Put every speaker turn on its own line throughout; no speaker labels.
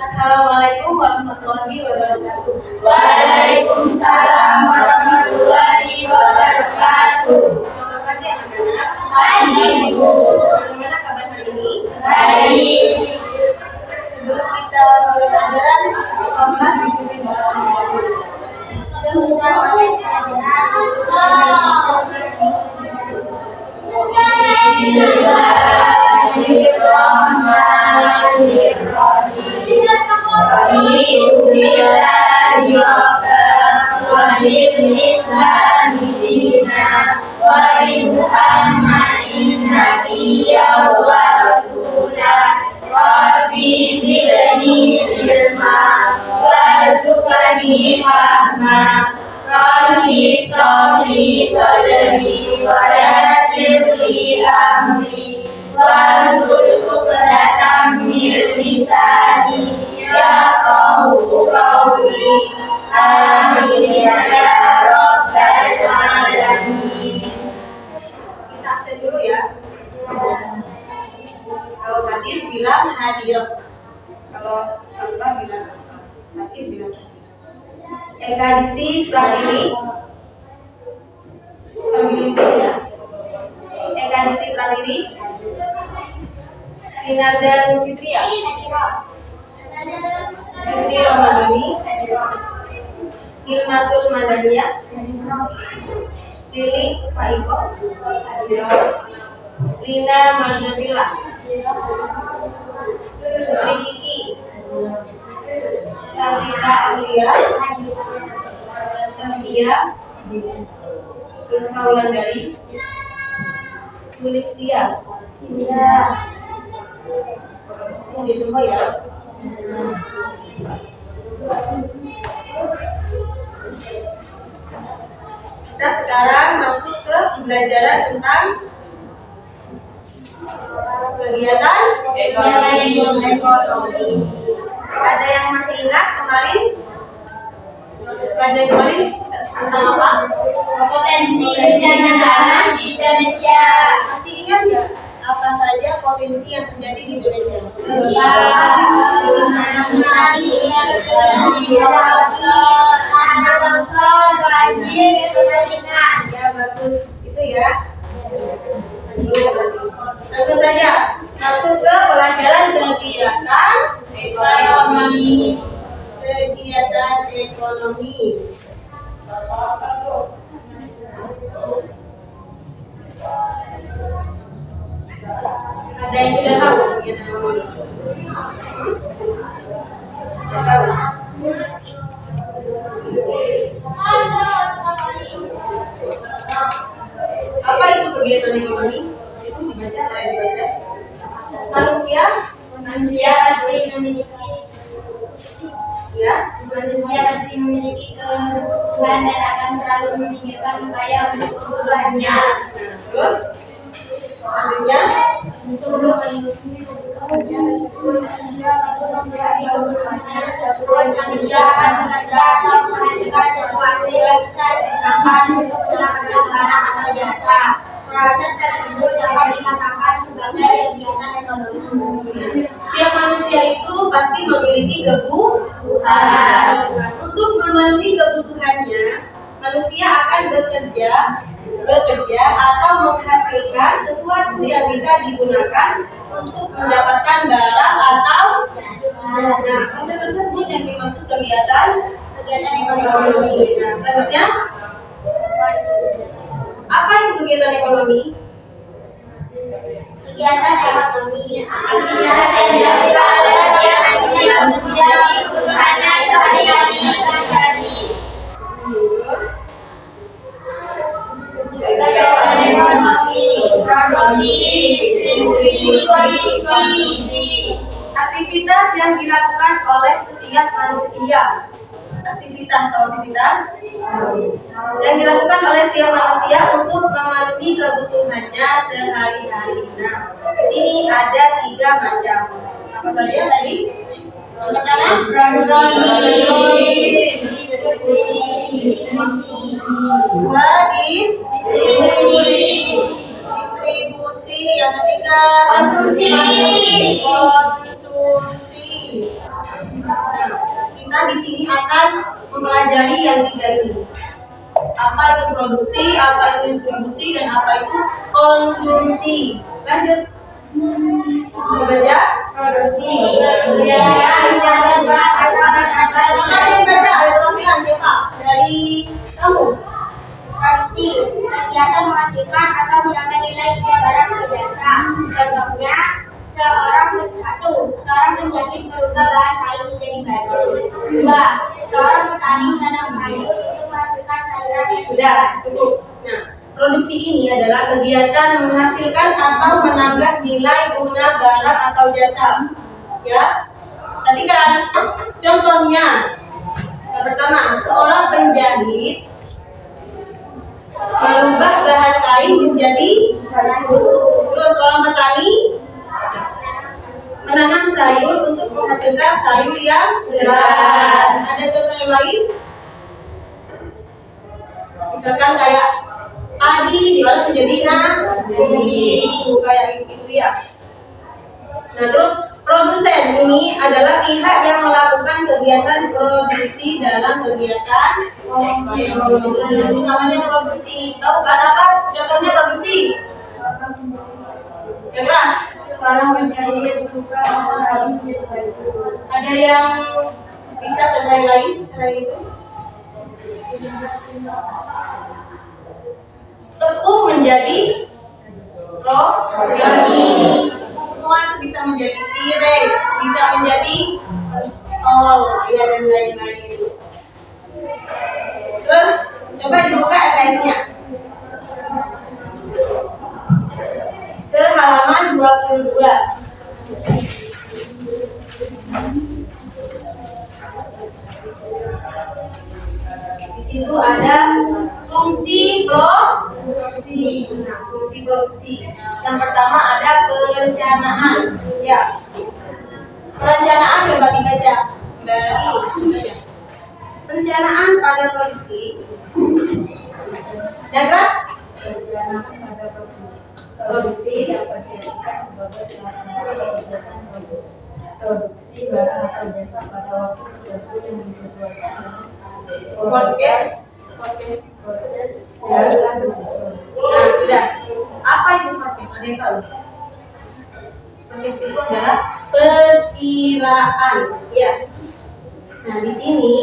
Assalamualaikum warahmatullahi wabarakatuh.
Waalaikumsalam warahmatullahi wabarakatuh.
Selamat pagi anak-anak.
Pagi, Bu.
Bagaimana kabar hari ini?
Baik.
Sebelum kita mulai pelajaran, kita bahas dipimpin oleh
Rabbi sholli sadri wa yassir li amri wahlul 'uqdatam min lisani yafqahu qawli. Amin ya rabbal alamin.
kita absen dulu ya. Kalau hadir bilang hadir. Kalau tanpa bilang apa? Sakit bilang sakit. Eka Disti Pratiri sambil itu ya. Eka Disti Pratiri, Finanda Fitria, Fitri Ramadhani, Hilmatul Madania, Lili Faiko, Lina Margantila, Putri Kiki, Safita Aulia, Saskia, Nurfa Wulandari, Tulistia. Ini semua ya. Kita sekarang masuk ke pembelajaran tentang kegiatan ekonomi. Ada yang masih ingat kemarin? Pelajaran kemarin tentang apa?
Potensi perjalanan di Indonesia.
Masih ingat nggak apa saja potensi yang terjadi di Indonesia? Ya bagus, itu ya. Masih ingat berarti. Langsung saja masuk ke pelajaran kegiatan
Ekonomi.
kegiatan ekonomi. Ada yang sudah tahu kegiatan ekonomi? Sudah tahu? Apa itu kegiatan ekonomi? Itu dibaca, ada dibaca. Manusia,
Manusia pasti memiliki kebutuhan dan akan selalu memikirkan upaya untuk kebutuhannya.
terus selanjutnya
Untuk melindungi manusia akan bekerja atau menghasilkan sesuatu yang bisa digunakan untuk mendapatkan barang atau jasa. Proses tersebut dapat dikatakan sebagai kegiatan ekonomi.
setiap manusia itu pasti memiliki
Tuhan.
Untuk memenuhi kebutuhannya, manusia akan bekerja atau menghasilkan sesuatu yang bisa digunakan untuk mendapatkan barang atau proses tersebut yang dimaksud kegiatan
Ekonomi.
Nah, selanjutnya apa itu kegiatan ekonomi?
Kegiatan ekonomi aktivitas yang dilakukan oleh setiap manusia untuk memenuhi kebutuhannya sehari-hari. Kegiatan ekonomi produksi, distribusi, konsumsi.
Aktivitas yang dilakukan oleh setiap manusia. Aktivitas yang dilakukan oleh setiap manusia untuk memenuhi kebutuhannya sehari-hari. Nah, di sini ada 3 macam. Apa saja tadi? Pertama, produksi. Dua, distribusi. Yang ketiga,
Konsumsi.
Kita di sini akan mempelajari yang tiga ini. Apa itu produksi, apa itu distribusi, dan apa itu konsumsi. Lanjut. Membaca.
Produksi. Biaya bahan atau
Baca. Ayo panggilan siapa? Dari kamu.
produksi. Kegiatan menghasilkan atau menambah nilai dari barang atau jasa. Contohnya, seorang penjahit merubah bahan kain menjadi baju. 2. Seorang petani menanam sayur untuk menghasilkan sayuran yang
Sudah, cukup. Nah, produksi ini adalah kegiatan menghasilkan atau menambah nilai guna barang atau jasa. Ya, perhatikan. Contohnya, yang pertama, seorang penjahit merubah bahan kain menjadi
baju.
terus seorang petani menanam sayur untuk menghasilkan sayur yang segar. Ada contoh yang lain? Misalkan kayak padi diolah menjadi nasi, itu kayak itu ya. Nah, terus produsen ini adalah pihak yang melakukan kegiatan produksi dalam kegiatan ekonomi. Itu namanya produksi. Tahu kan apa? Contohnya produksi. Yang keras.
Seorang penjahit merubah bahan kain menjadi baju.
Ada yang bisa contoh yang lain selain itu? Tepung menjadi roti. Semua itu bisa menjadi cireng, bisa menjadi ya dan lain-lain. Terus coba dibuka LKS-nya ke halaman 22. Di situ ada fungsi produksi. Nah, fungsi produksi. Yang pertama ada perencanaan. Ya. Perencanaan coba dibaca. Dari ini baca. Perencanaan pada produksi. Dan keras.
Perencanaan pada produksi dapat diartikan sebagai pelaksanaan kegiatan produksi barang atau jasa pada waktu tertentu yang disesuaikan dengan
Forecast.
ya.
Nah, sudah. Apa itu forecast? Ada yang tahu? Forecast itu adalah perkiraan. Ya. Nah, di sini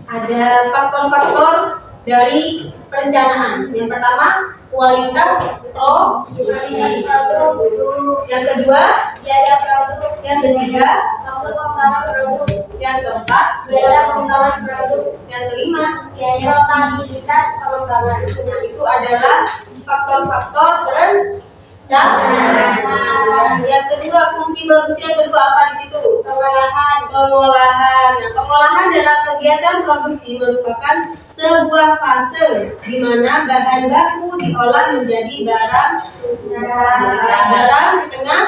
ada faktor-faktor dari perencanaan. Yang pertama, kualitas produksi. Yang kedua,
Biaya produk.
yang ketiga,
Waktu pengembangan produk.
yang keempat,
Biaya pengembangan produk.
yang kelima.
Rentabilitas pengembangan.
Nah, itu adalah faktor-faktor perencanaan. Nah, yang kedua, fungsi produksi yang kedua apa di situ?
Pengolahan.
Pengolahan. Nah, pengolahan dalam kegiatan produksi merupakan sebuah fase di mana bahan baku diolah menjadi barang setengah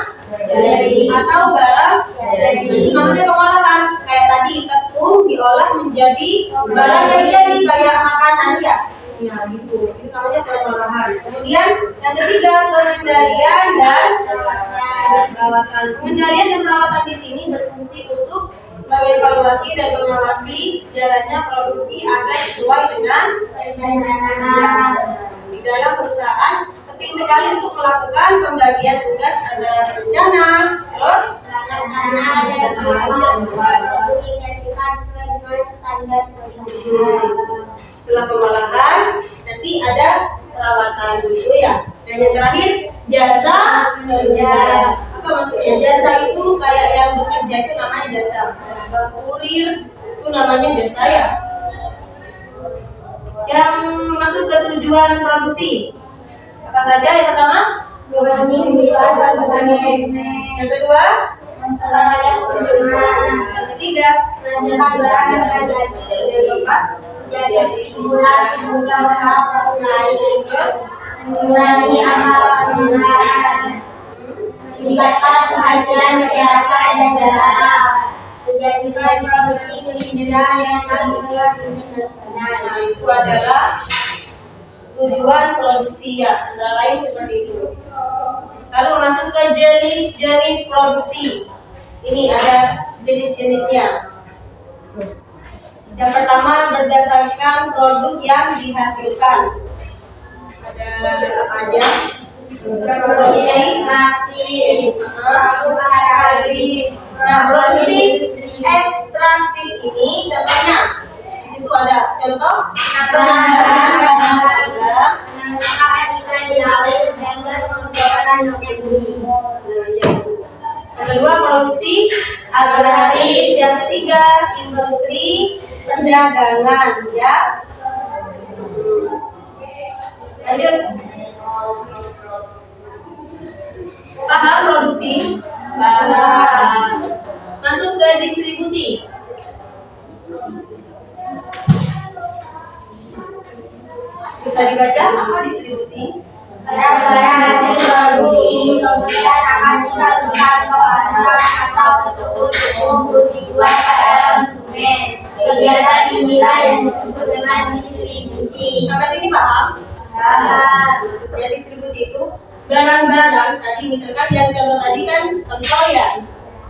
jadi atau barang jadi. Itu namanya pengolahan. Kayak tadi tepung diolah menjadi barang yang jadi kayak makanan ya. Ya gitu. Itu namanya pengolahan. Kemudian yang ketiga, pengendalian dan perawatan. Pengendalian dan perawatan di sini berfungsi untuk mengevaluasi dan mengawasi jalannya produksi agar sesuai dengan di dalam perusahaan. Penting sekali untuk melakukan pembagian tugas antara perencana, terus
Pelaksana dan pengawas produk dihasilkan sesuai dengan standar perusahaan.
setelah pengolahan nanti ada perawatan dulu ya. Dan yang terakhir jasa kerja. Apa maksudnya? Jasa itu kayak yang bekerja itu namanya jasa. Kurir itu namanya jasa ya. Yang masuk ke tujuan produksi apa saja? Yang pertama, yang kedua, yang ketiga,
menghasilkan barang dengan jadi.
yang keempat,
Jadi stimulasi juga usaha lain.
terus
Mengurangi amal penggunaan. Meningkatkan penghasilan masyarakat dan negara. Menjadikan produksi sehingga yang terlibat nasional.
nah, itu adalah tujuan produksi ya, antara lain seperti itu. Lalu masuk ke jenis-jenis produksi. Ini ada jenis-jenisnya. Yang pertama berdasarkan produk yang dihasilkan. Ada apa aja?
Produksi ekstraktif,
Nah, produksi ekstraktif ini contohnya di situ ada contoh penangkaran ikan
di laut dan pengelolaan negeri.
Yang kedua produksi agraris, yang ketiga industri perdagangan, ya. Lanjut. Paham produksi?
Paham.
Masuk ke distribusi. Bisa dibaca apa distribusi?
Barang-barang hasil produksi kemudian akan disalurkan ke pasar atau ke toko-toko untuk dijual pada konsumen. Kegiatan inilah yang disebut dengan distribusi.
Sampai sini paham?
Paham.
Maksudnya distribusi itu barang-barang tadi, misalkan yang contoh tadi kan pentol ya.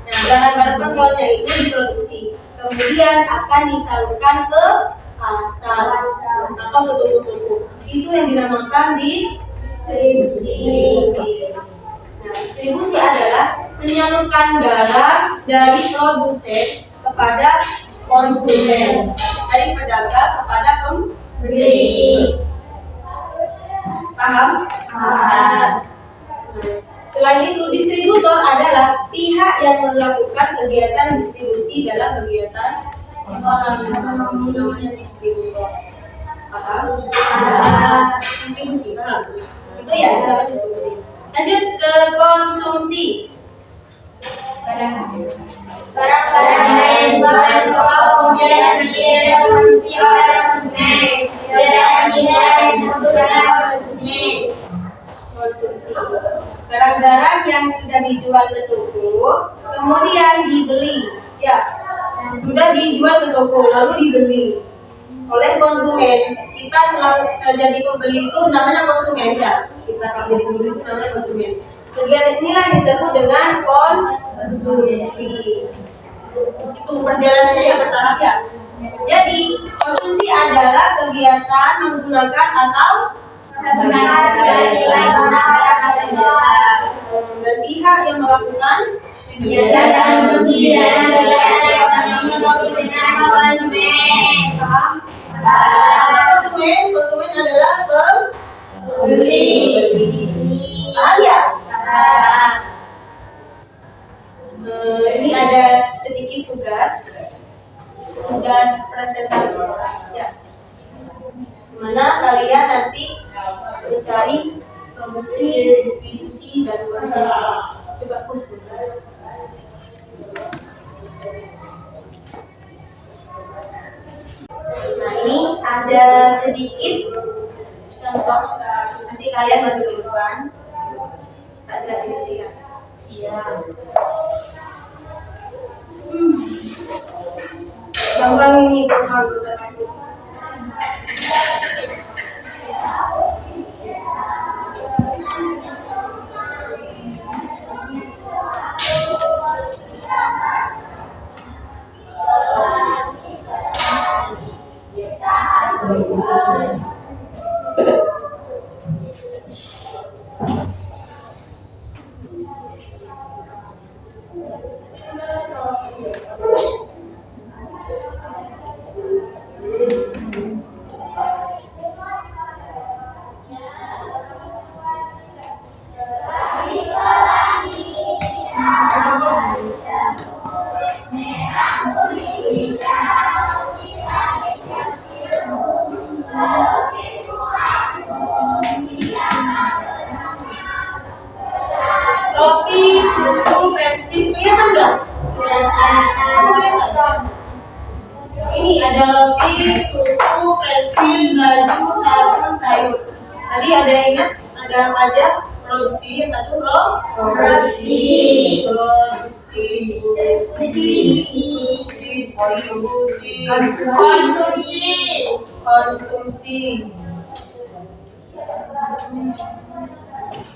Nah, barang-barang pentolnya itu diproduksi, kemudian akan disalurkan ke pasar atau ke toko-toko. Itu yang dinamakan distribusi. Nah, distribusi adalah menyalurkan barang dari produsen kepada konsumen, dari pedagang kepada pembeli. Paham?
Paham.
Selain itu, distributor adalah pihak yang melakukan kegiatan distribusi dalam kegiatan ekonomi. Namanya distributor. Paham? Distribusi, paham? Itu ya, itu namanya distribusi. Lanjut ke konsumsi.
Barang-barang yang dibawa ke toko kemudian dikonsumsi oleh konsumen. Kegiatan ini disebut dengan konsumsi.
Barang-barang yang sudah dijual ke toko kemudian dibeli, ya, sudah dijual ke toko lalu dibeli oleh konsumen. Kita selalu jadi pembeli itu namanya konsumen, ya. Kita kalau jadi pembeli itu namanya konsumen. Kegiatan inilah disebut dengan konsumsi. Itu perjalanannya yang bertahap, ya. Jadi konsumsi adalah kegiatan menggunakan atau
Menggunakan segala nilai barang-barang atau jasa.
dan pihak yang melakukan
Kegiatan konsumsi dalam kegiatan ekonomi disebut dengan konsumen.
paham? Konsumen adalah pembeli. Paham ya?
Paham.
Ini ada sedikit tugas presentasi, ya. Dimana kalian nanti mencari produksi, distribusi, dan konsumsi. Coba push. Nah, ini ada sedikit contoh. Nanti kalian maju ke depan. Tak jelasin nanti ya. Iya. Gampang ini, gampang, gak usah takut. Roti, susu, pensil, kelihatan nggak? Ini ada roti, susu, pensil, baju, sabun, sayur. Tadi ada yang ingat? Ada apa aja? Produksi, yang satu konsumsi.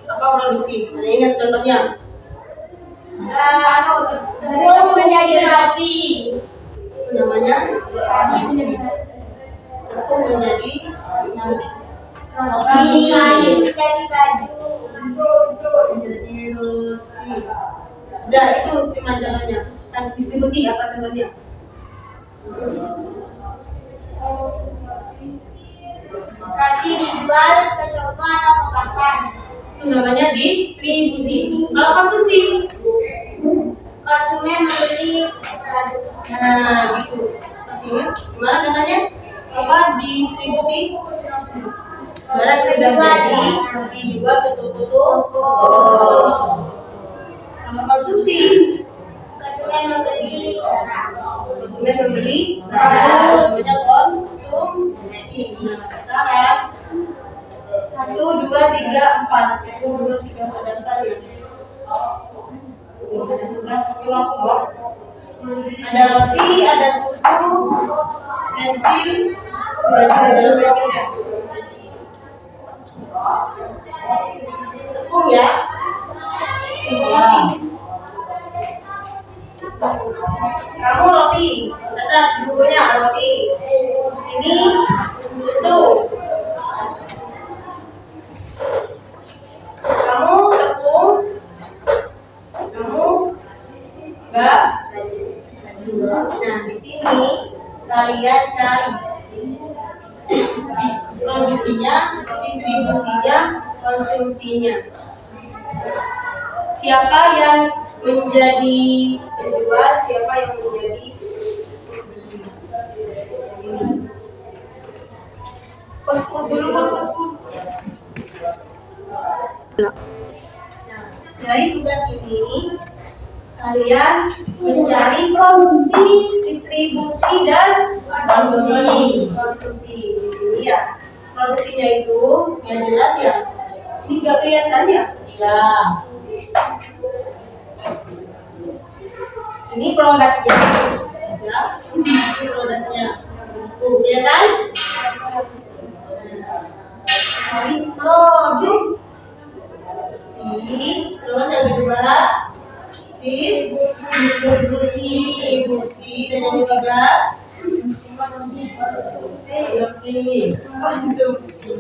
Apa produksi? Ada yang ingat contohnya?
Tepung menjadi roti.
Itu namanya Tepung menjadi
Roti jadi baju.
menjadi roti. Udah, itu cuma contohnya. Kan distribusi apa contohnya?
Roti dijual ke toko atau ke pasar.
Itu namanya distribusi. Kalau konsumsi,
Konsumen membeli produk.
nah gitu. Masih ingat? Gimana katanya? Apa distribusi? Barang sudah jadi dijual ke toko-toko. Sama konsumsi,
Konsumen membeli barang.
konsumen membeli barang, namanya konsumsi. Nah sekarang 1, 2, 3, 4. 1, 2, 3, 4 dan 4 ya. Ini ada tugas kelompok. Ada roti, ada susu, pensil, baju dalam pensilnya. Tepung ya. Kamu roti, catat di bukunya roti. Ini susu. Kamu tepung. Kamu baju. Nah di sini kalian cari produksinya, distribusinya, konsumsinya. Siapa yang menjadi penjual, siapa yang menjadi pembeli. Pos dulu kan, pos dulu. Nah, dari tugas ini kalian mencari produksi, distribusi dan konsumsi. Konsumsi di sini ya. Produksinya itu yang jelas ya. Ini nggak kelihatan ya? Ya. Ini produknya. Ya. Ini produknya. Tuh, kelihatan? Cari produk. Terus yang kedua distribusi dan yang ketiga konsumsi.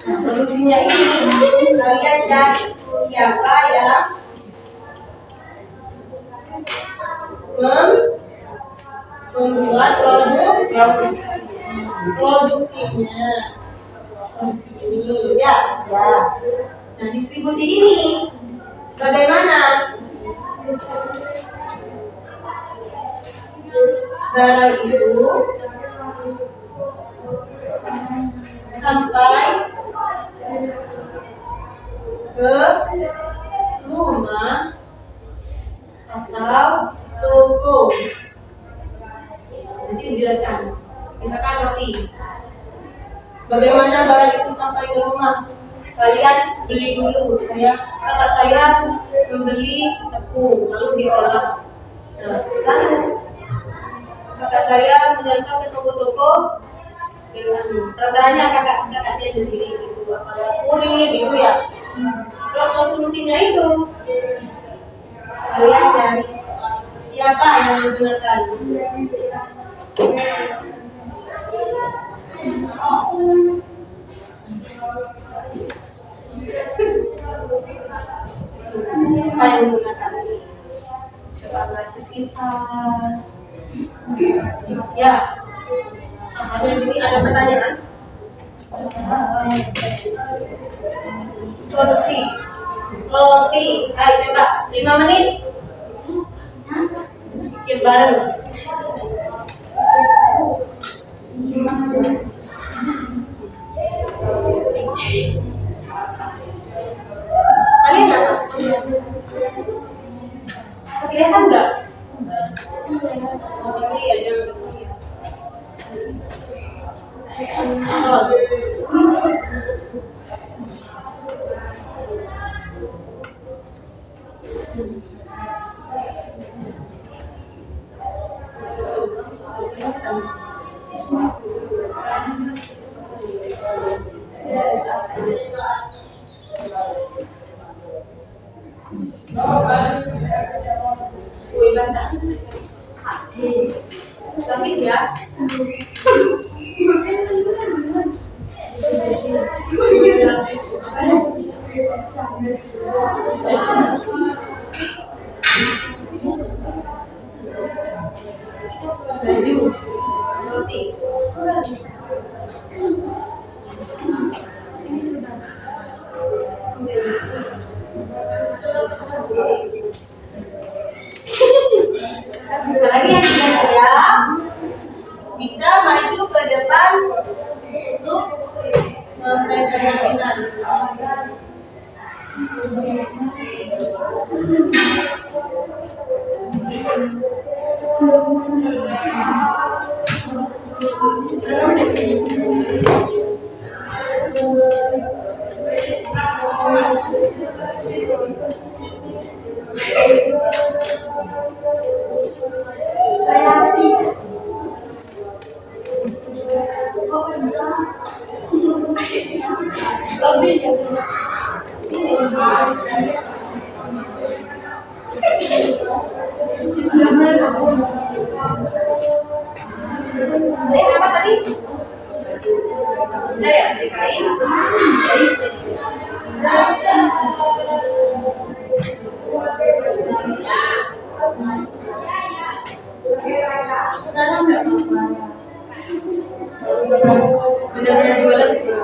Nah, produksinya ini kalian cari siapa yang membuat produksinya. Produksi ini ya. Nah distribusi ini bagaimana? Barang itu sampai ke rumah atau toko. Nanti dijelaskan. Misalkan roti. Bagaimana barang itu sampai ke rumah? Kalian beli dulu. Kakak saya membeli tepung lalu diolah. Nah, lalu kakak saya menyantar ke toko-toko dengan perbedaannya kakak saya sendiri gitu, apalagi kulit gitu ya. Terus konsumsinya itu kalian cari siapa yang menggunakan. Siapa yang menggunakan? Tetangga sekitar. Ya. Nah, di sini ada pertanyaan. Produksi roti. Ayo coba 5 menit. Bikin bareng. Kalian apa? Kelihatan enggak? Oh, iya, jangan. Mempresentasikan. Apa tadi? Bisa ya dikain? Benar-benar jualan gitu.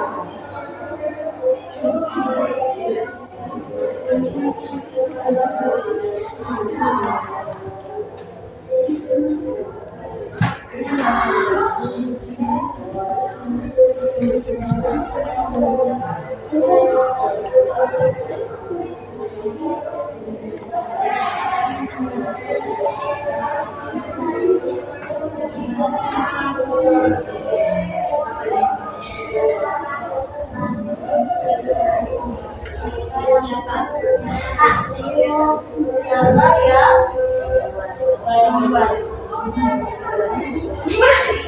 Siapa ya? Gimana sih?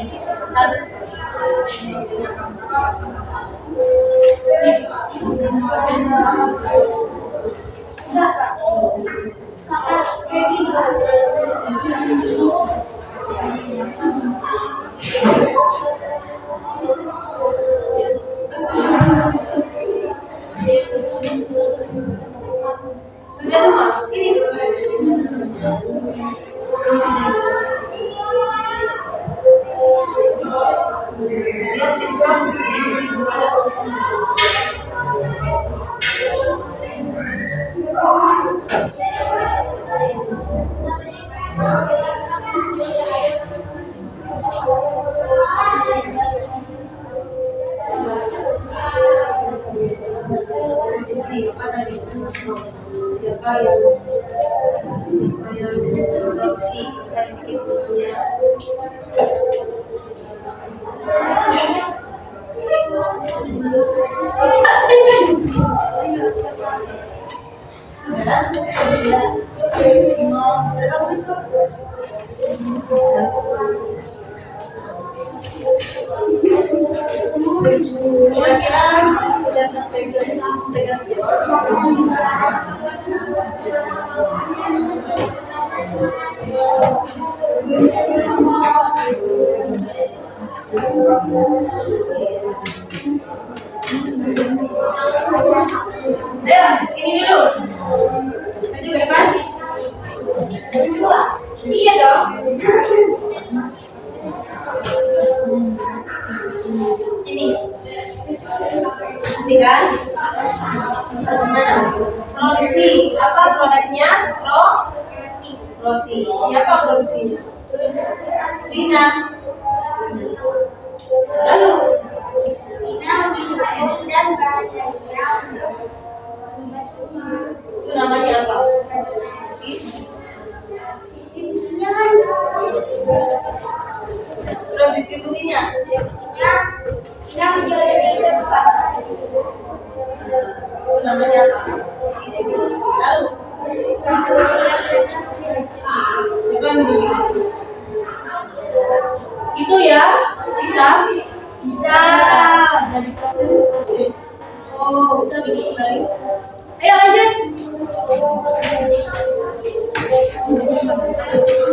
Sudah semua? Ini biar jadi produksi, ada konsumsi. Siapa tadi? Siapa yang produksi? Siapa yang bikin bukunya? Kira-kira sudah sampai ke setengah ya, sini dulu. Maju ke depan. Iya dong. Ini. Ini kan? Mana? Produksi. Apa produknya? Roti. Siapa produksinya? Rina. Lalu
Rina membuat dan bahannya
itu namanya apa?
distribusinya kan?
Distribusinya
Rina menjual dari pasar.
itu namanya apa? Distribusi. Lalu siapa yang beli? Itu ya bisa dari proses ke proses. Oh, bisa bikin kembali. Ayo lanjut.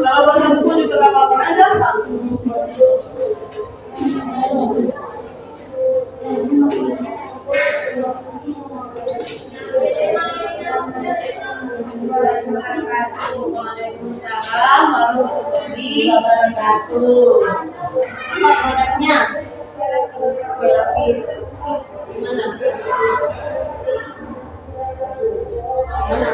Kalau bahasa buku juga gak apa-apa kan gampang. Waalaikumsalam warahmatullahi wabarakatuh. Apa produknya? Kue lapis. Terus gimana? Gimana?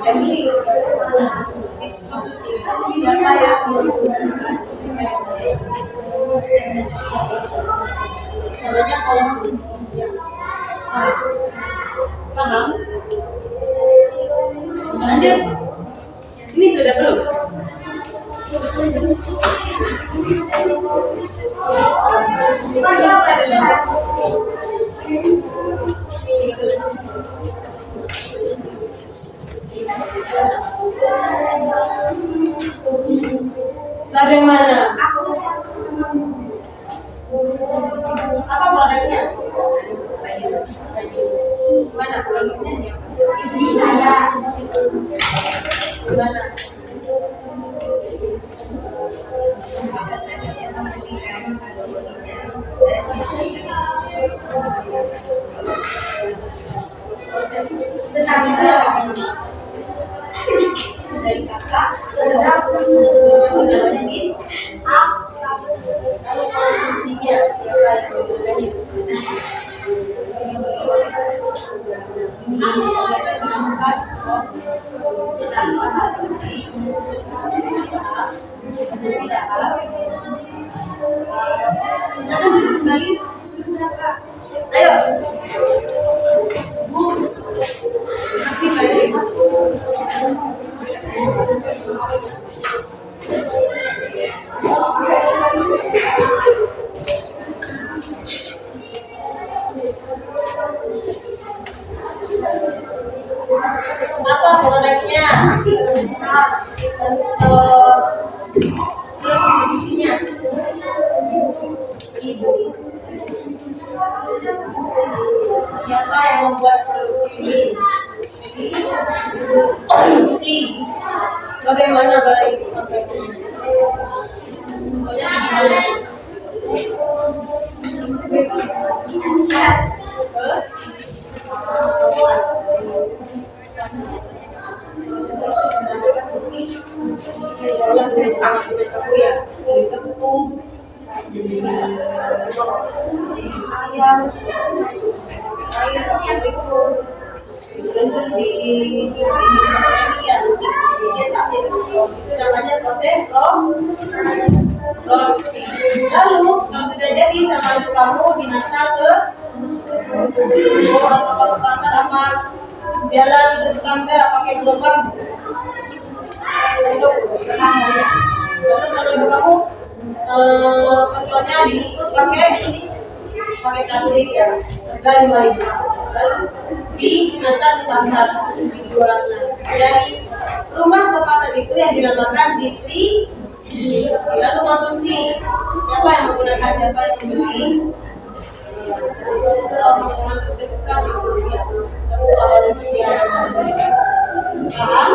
Yang beli konsumsi siapa yang namanya konsumsi. Paham? Lanjut. Ini sudah belum? Bagaimana? Apa produknya? Mana produksinya?
Ini saya.
Mana?
Tetapi
Itu yang bagaimana? Dari kakak dengan jenis kalau konsumsinya siapa yang membelinya? Ayo. Apa produknya? Terus isinya? Ibu. Siapa yang membuat produksi ini? Produksi. Bagaimana kalau itu sampai pokoknya gimana? Itu namanya proses produksi. Lalu kalau sudah jadi sama itu kamu dinata ke atau ke pasar apa jalan ke tetangga pakai gerobak untuk pasarnya. Lalu sama ibu kamu penjualnya dibungkus pakai plastik ya, harga 5.000. Lalu diantar ke pasar untuk dijual. Dari rumah ke pasar itu yang dinamakan distribusi. Lalu konsumsi. Siapa yang menggunakan, siapa yang membeli? Semua manusia. Paham?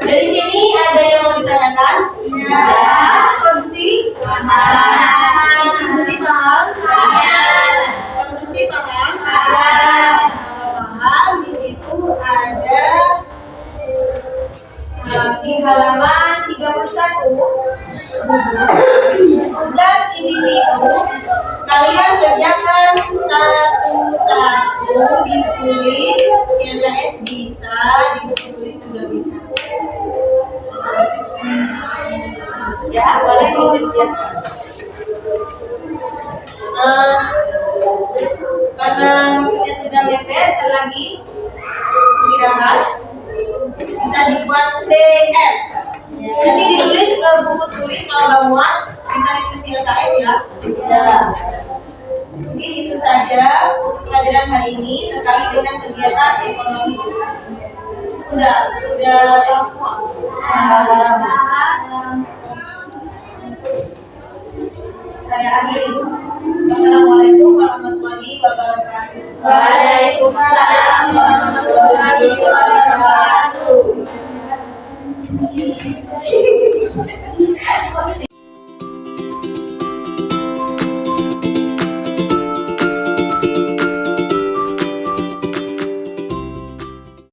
Dari sini ada yang mau ditanyakan? Ya. Produksi? Distribusi paham? Konsumsi paham? Paham. Di situ ada di halaman 31 tugas individu. Kalian kerjakan satu-satu, ditulis. Yang S bisa, ditulis juga bisa. Ya, boleh dikerjakan. Karena waktunya sudah mepet, lagi istirahat, bisa dibuat PR. Jadi ditulis ke buku tulis, kalau nggak muat bisa ditulis di LKS ya. Ya. Mungkin itu saja untuk pelajaran hari ini terkait dengan kegiatan ekonomi. Udah tahu semua. Saya akhiri. Wassalamualaikum warahmatullahi wabarakatuh.
Waalaikumsalam.